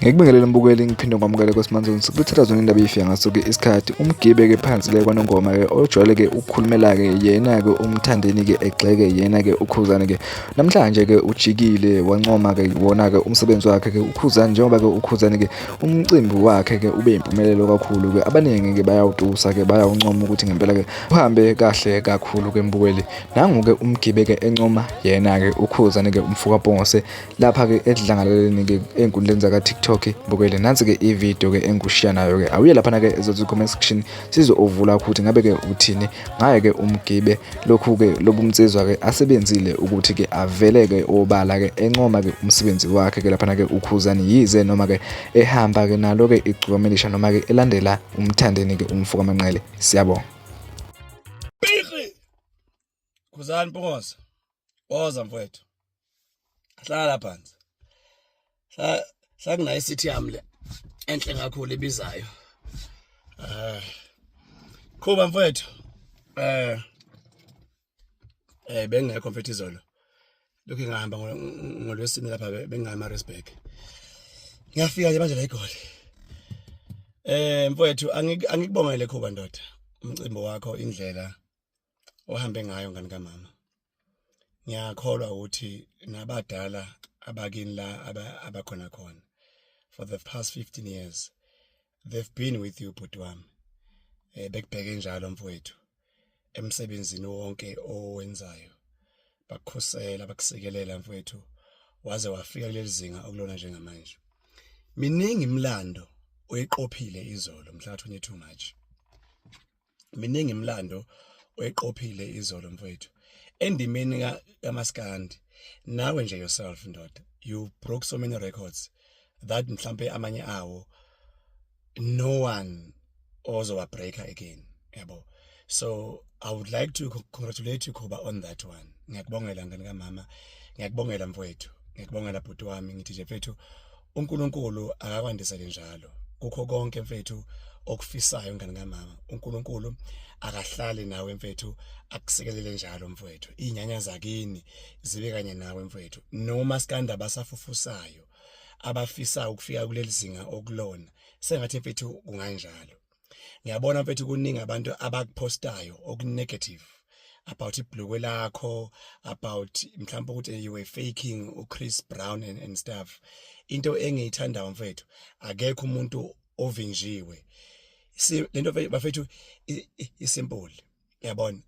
Ngikubingelela mbukeli ngiphinde ngamukele kwesimanje sikubethela zona indaba eyifika ngasuke isikhathi umgibe ke phansi le kwanongoma ke ojwayele ke ukukhulumela ke yena ke umthandeni ke egxeke yena ke uKhuzani ke namhlanje ke ujikile wancoma ke wona ke umsebenzi wakhe ke uKhuzani njengoba ke uKhuzani ke umcimbi wakhe ke ube impumelelo kakhulu ke abaningi ke bayawutusa ke bayawuncoma ukuthi ngempela ke uhambe kahle kakhulu ke mbukeli nangu ke umgibe ke encoma yena ke uKhuzani ke umfuka Bhongose lapha ke edlangaleleni ke enkundleni zaka TikTok bukele nansi ke i-video ke engushiya nayo ke awuye lapha na ke ezothi comment section sizovula ukuthi ngabe ke uthini ngaye ke umgibe lokhu ke lobumtsizwa ke asebenzile ukuthi ke avele ke obala ke encoma ke umsebenzi wakhe ke lapha na ke uKhuzani yize noma ke ehamba ke nalo ke igcukamelisha noma ke elandela umthandeni ke umfuka Manqele siyabonga Khuzani Bhongose woza mfowethu hlala phansi Sakunayo isithi yami le enhle kakhulu ebizayo. Khuba mfowethu. Bengekho mfethu izolo. Lokho ngihamba ngolwesine lapha bengama Restburg. Ngiyafika nje manje la eGoli. Mfowethu angikubongele Khuba ndoda. Umcimbi wakho indlela ohambe ngayo ngani kamama. Ngiyakholwa ukuthi nabadala abakini la abakhona khona. For the past 15 years, they've been with you, bhuti wami. Bekubheke njalo mfowethu. Emsebenzini wonke owenzayo. Bakukhosela, bakusekelela mfowethu. Waze wafika kuleli zinga okulona njengamanje. Miningi imlando oyiqophile izolo mhla 22 March. Miningi imlando oyiqophile izolo mfowethu. Endimeni kaMaskandi, nawe nje yourself ndoda. You broke so many records. That mhlambe amanye awo no one ozowa breaker again yabo. So I would like to congratulate you Khuba on that one. Ngiyakubongela ngani kamama, ngiyakubongela mfowethu, ngiyakubongela bhuti wami ngithi nje mfethu uNkulunkulu akakwandisele njalo kukho konke mfethu okufisayo ngani kamama. uNkulunkulu akahlale nawe mfethu akusekelele njalo mfowethu. Inyanya zakini zibe kanye nawe mfowethu. Noma skanda basafufusayo abafisa ukufika kuleli zinga okulona sengathi mfethu kunganjalo. Ngiyabona mfethu kuningi abantu abakupostayo okunegative about ibhlukwe lakho, about mhlawumbe ukuthi you were faking uChris Brown and stuff. Into engiyithanda mfethu akekho umuntu ovinjiwe. Lento bafethu isimple. Yabona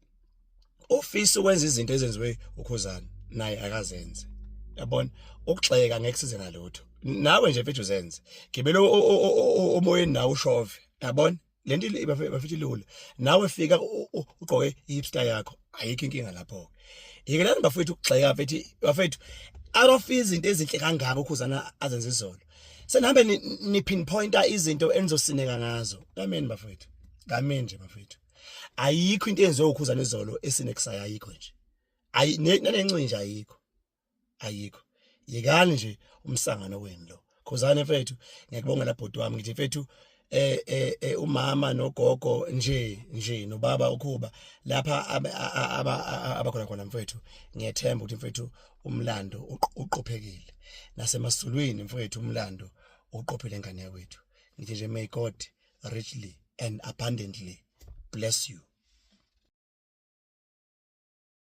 ofisa ukwenza izinto ezenziwe uKhuzani naye akazenze. Yabona ukugxeka ngeke size ngalutho. Nawe nje mfethu uzenze. Gibele omoyeni nawe ushove. Yabona lento bafethu lula. Nawe fika ugqoke ihipster yakho ayikho inkinga lapho. Yikelani bafethu ukugxeka mfethu bafethu arofiza izinto ezinhle kangaka uKhuzana azenze izolo. Senihambe ni pinpointa izinto enizosineka ngazo. Amen bafethu. Amen nje bafethu. Ayikho into enziwe uKhuzana izolo esinekusaya ayikho nje. Nanencinja ayikho. Ayikho. Yekani nje umsangano wenu lo. Khuzana mfethu ngiyakubongela bhuti wami ngithi mfethu umama nogogo nje nobaba uKhuba lapha abakhona khona mfethu ngiyethemba ukuthi mfethu umlando uqophekile nasemasulwini mfethu umlando uqophele ngane yakwethu ngithi nje may God richly and abundantly bless you.